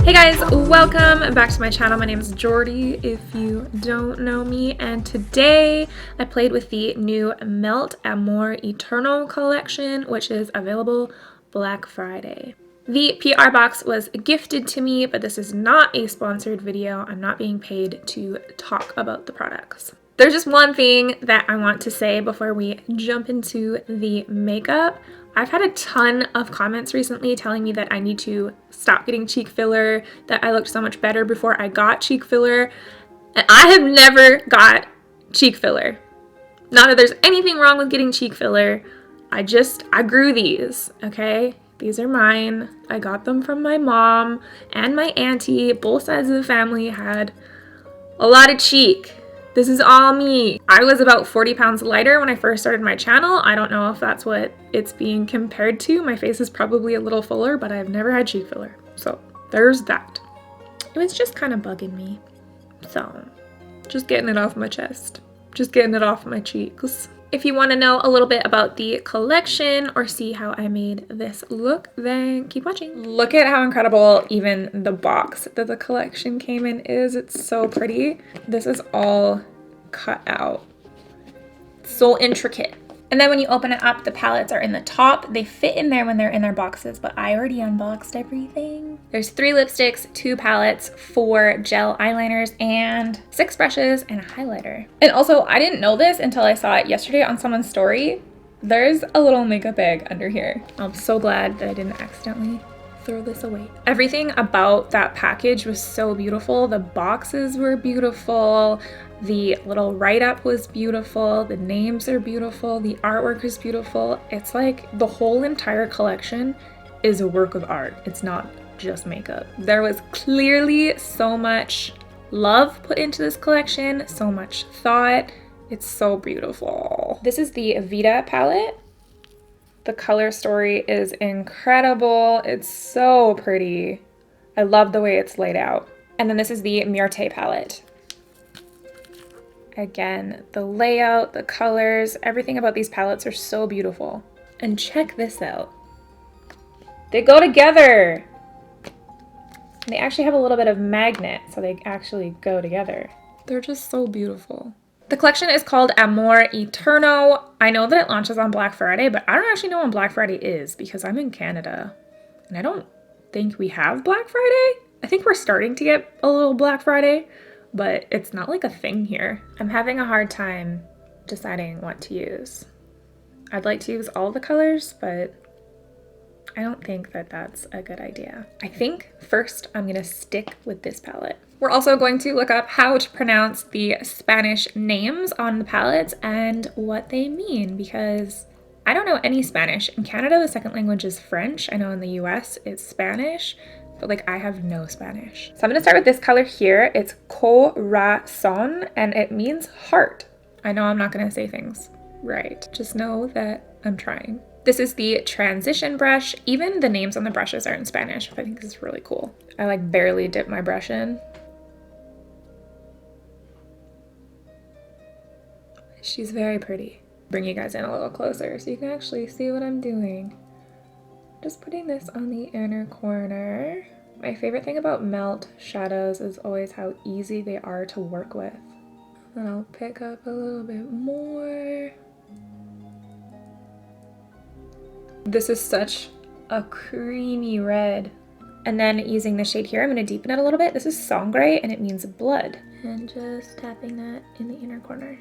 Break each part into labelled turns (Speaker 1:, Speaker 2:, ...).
Speaker 1: Hey guys, welcome back to my channel. My name is Jordy if you don't know me, and today I played with the new Melt Amore Eternal collection, which is available Black Friday. The PR box was gifted to me, but this is not a sponsored video. I'm not being paid to talk about the products. There's just one thing that I want to say before we jump into the makeup. I've had a ton of comments recently telling me that I need to stop getting cheek filler, that I looked so much better before I got cheek filler, and I have never got cheek filler. Not that there's anything wrong with getting cheek filler, I grew these, okay? These are mine. I got them from my mom and my auntie. Both sides of the family had a lot of cheek. This is all me. I was about 40 pounds lighter when I first started my channel. I don't know if that's what it's being compared to. My face is probably a little fuller, but I've never had cheek filler. So there's that. It was just kind of bugging me. So just getting it off my chest. Just getting it off my cheeks. If you want to know a little bit about the collection or see how I made this look, then keep watching. Look at how incredible even the box that the collection came in is. It's so pretty. This is all cut out. So intricate. And then when you open it up, the palettes are in the top. They fit in there when they're in their boxes, but I already unboxed everything. There's 3 lipsticks, 2 palettes, 4 gel eyeliners, and 6 brushes and a highlighter. And also, I didn't know this until I saw it yesterday on someone's story. There's a little makeup bag under here. I'm so glad that I didn't accidentally throw this away. Everything about that package was so beautiful. The boxes were beautiful. The little write-up was beautiful. The names are beautiful. The artwork is beautiful. It's like the whole entire collection is a work of art. It's not just makeup. There was clearly so much love put into this collection, so much thought. It's so beautiful. This is the Vita palette. The color story is incredible. It's so pretty. I love the way it's laid out. And then this is the Muerte palette. Again, the layout, the colors, everything about these palettes are so beautiful. And check this out. They go together. And they actually have a little bit of magnet, so they actually go together. They're just so beautiful. The collection is called Amore Eterno. I know that it launches on Black Friday, but I don't actually know when Black Friday is because I'm in Canada and I don't think we have Black Friday. I think we're starting to get a little Black Friday, but it's not like a thing here. I'm having a hard time deciding what to use. I'd like to use all the colors, but I don't think that that's a good idea. I think first I'm gonna stick with this palette. We're also going to look up how to pronounce the Spanish names on the palettes and what they mean, because I don't know any Spanish. In Canada, the second language is French. I know in the US it's Spanish, but like I have no Spanish. So I'm gonna start with this color here. It's corazon and it means heart. I know I'm not gonna say things right. Just know that I'm trying. This is the transition brush. Even the names on the brushes are in Spanish, which I think is really cool. I like barely dip my brush in. She's very pretty. Bring you guys in a little closer so you can actually see what I'm doing. Just putting this on the inner corner. My favorite thing about Melt shadows is always how easy they are to work with. And I'll pick up a little bit more. This is such a creamy red. And then using the shade here, I'm going to deepen it a little bit. This is Sangre and it means blood. And just tapping that in the inner corner.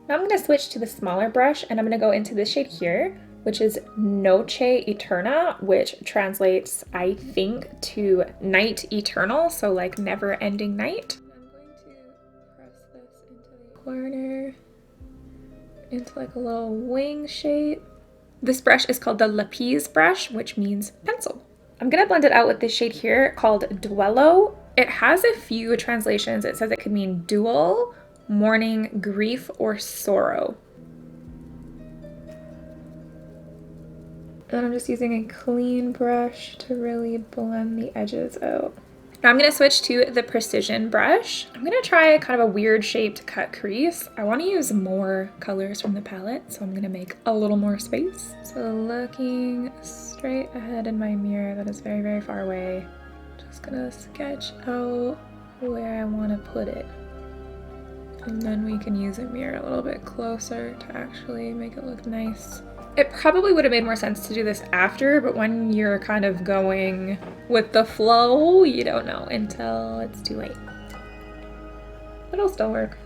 Speaker 1: Now I'm going to switch to the smaller brush and I'm going to go into this shade here, which is Noche Eterna, which translates, I think, to night eternal, so like never-ending night. I'm going to press this into the corner, into like a little wing shape. This brush is called the Lapis brush, which means pencil. I'm going to blend it out with this shade here called Duelo. It has a few translations. It says it could mean duel, mourning, grief, or sorrow. And I'm just using a clean brush to really blend the edges out. Now I'm going to switch to the precision brush. I'm going to try kind of a weird shaped cut crease. I want to use more colors from the palette, so I'm going to make a little more space. So looking straight ahead in my mirror that is very, very far away, Just gonna sketch out where I want to put it. And then we can use a mirror a little bit closer to actually make it look nice. It probably would have made more sense to do this after, but when you're kind of going with the flow, you don't know until it's too late. But it'll still work.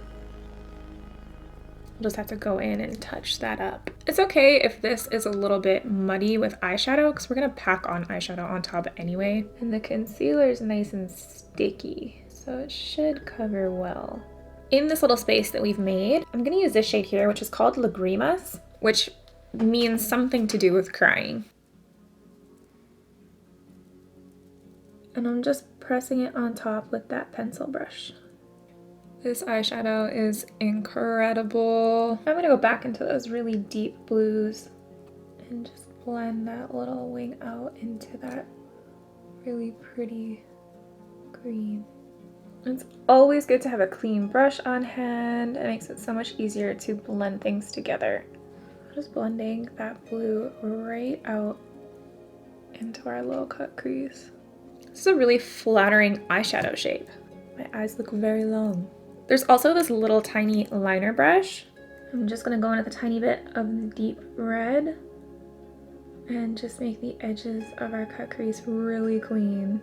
Speaker 1: You'll just have to go in and touch that up. It's okay if this is a little bit muddy with eyeshadow, because we're gonna pack on eyeshadow on top anyway. And the concealer is nice and sticky, so it should cover well. In this little space that we've made, I'm gonna use this shade here, which is called Lagrimas, which means something to do with crying. And I'm just pressing it on top with that pencil brush. This eyeshadow is incredible. I'm gonna go back into those really deep blues and just blend that little wing out into that really pretty green. It's always good to have a clean brush on hand. It makes it so much easier to blend things together. Just blending that blue right out into our little cut crease. This is a really flattering eyeshadow shape. My eyes look very long. There's also this little tiny liner brush. I'm just gonna go in with a tiny bit of deep red and just make the edges of our cut crease really clean.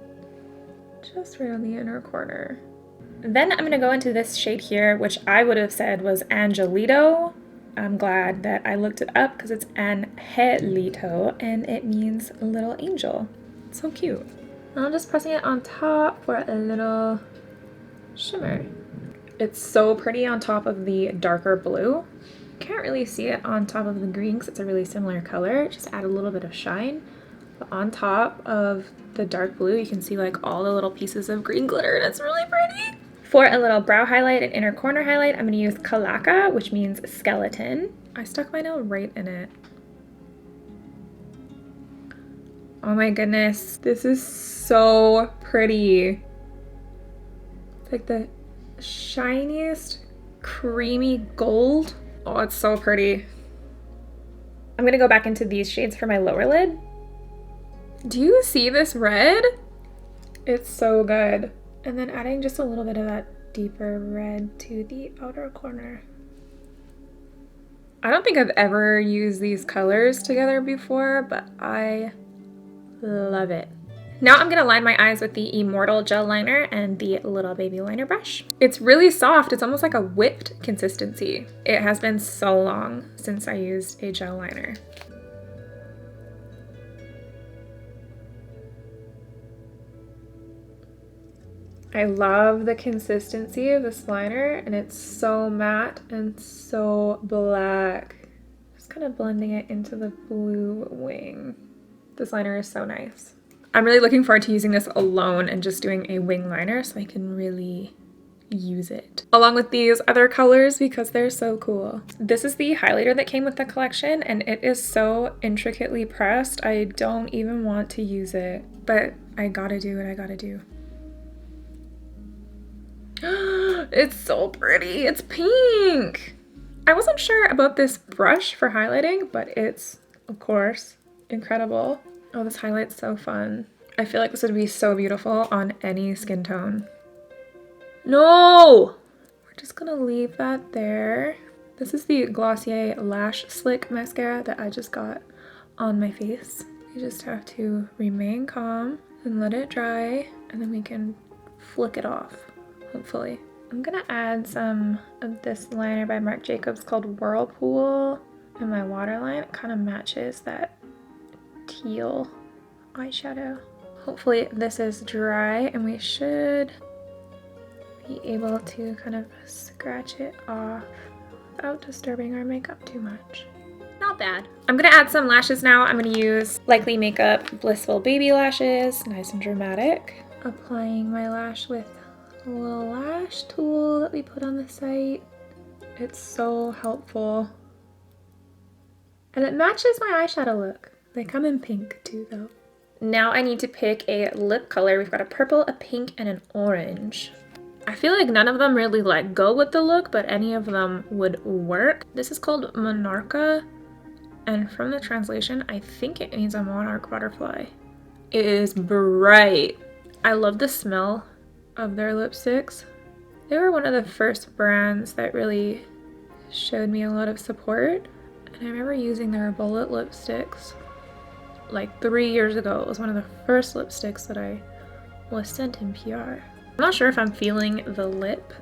Speaker 1: Just right on the inner corner. Then I'm gonna go into this shade here, which I would have said was Angelito. I'm glad that I looked it up because it's Angelito and it means little angel. It's so cute. I'm just pressing it on top for a little shimmer. It's so pretty on top of the darker blue. Can't really see it on top of the green because it's a really similar color. Just add a little bit of shine. But on top of the dark blue, you can see like all the little pieces of green glitter and it's really pretty. For a little brow highlight and inner corner highlight, I'm going to use Calaca, which means skeleton. I stuck my nail right in it. Oh my goodness, this is so pretty. It's like the shiniest creamy gold. Oh, it's so pretty. I'm going to go back into these shades for my lower lid. Do you see this red? It's so good. And then adding just a little bit of that deeper red to the outer corner. I don't think I've ever used these colors together before, but I love it. Now I'm gonna line my eyes with the Immortal gel liner and the little baby liner brush. It's really soft. It's almost like a whipped consistency. It has been so long since I used a gel liner. I love the consistency of this liner and it's so matte and so black. Just kind of blending it into the blue wing. This liner is so nice. I'm really looking forward to using this alone and just doing a wing liner so I can really use it along with these other colors because they're so cool. This is the highlighter that came with the collection and it is so intricately pressed. I don't even want to use it, but I gotta do what I gotta do. It's so pretty. It's pink. I wasn't sure about this brush for highlighting, but it's, of course, incredible. Oh, this highlight's so fun. I feel like this would be so beautiful on any skin tone. No! We're just gonna leave that there. This is the Glossier Lash Slick mascara that I just got on my face. You just have to remain calm and let it dry, and then we can flick it off. Hopefully. I'm gonna add some of this liner by Marc Jacobs called Whirlpool in my waterline. It kind of matches that teal eyeshadow. Hopefully this is dry and we should be able to kind of scratch it off without disturbing our makeup too much. Not bad. I'm gonna add some lashes now. I'm gonna use Likely Makeup Blissful Baby Lashes, nice and dramatic. Applying my lash with a little lash tool that we put on the site. It's so helpful. And it matches my eyeshadow look. They come in pink too though. Now I need to pick a lip color. We've got a purple, a pink, and an orange. I feel like none of them really like go with the look, but any of them would work. This is called Monaraca, and from the translation, I think it means a monarch butterfly. It is bright. I love the smell of their lipsticks. They were one of the first brands that really showed me a lot of support. And I remember using their bullet lipsticks like 3 years ago. It was one of the first lipsticks that I was sent in PR. I'm not sure if I'm feeling the lip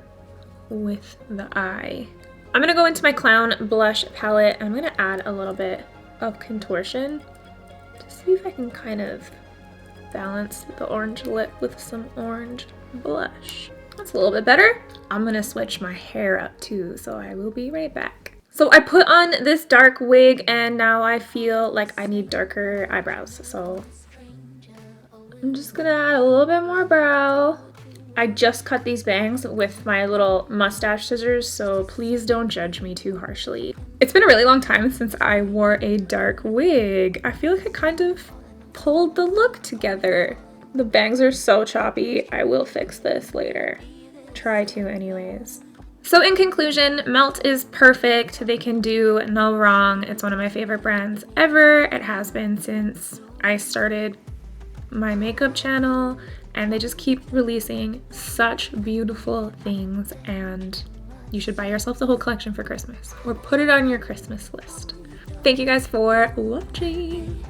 Speaker 1: with the eye. I'm gonna go into my Clown blush palette and I'm gonna add a little bit of contortion to see if I can kind of balance the orange lip with some orange blush. That's a little bit better. I'm gonna switch my hair up too, so I will be right back. So I put on this dark wig and now I feel like I need darker eyebrows. So I'm just gonna add a little bit more brow. I just cut these bangs with my little mustache scissors, so please don't judge me too harshly. It's been a really long time since I wore a dark wig. I feel like it kind of pulled the look together. The bangs are so choppy. I will fix this later. Try to anyways. So in conclusion, Melt is perfect. They can do no wrong. It's one of my favorite brands ever. It has been since I started my makeup channel, and they just keep releasing such beautiful things, and you should buy yourself the whole collection for Christmas or put it on your Christmas list. Thank you guys for watching.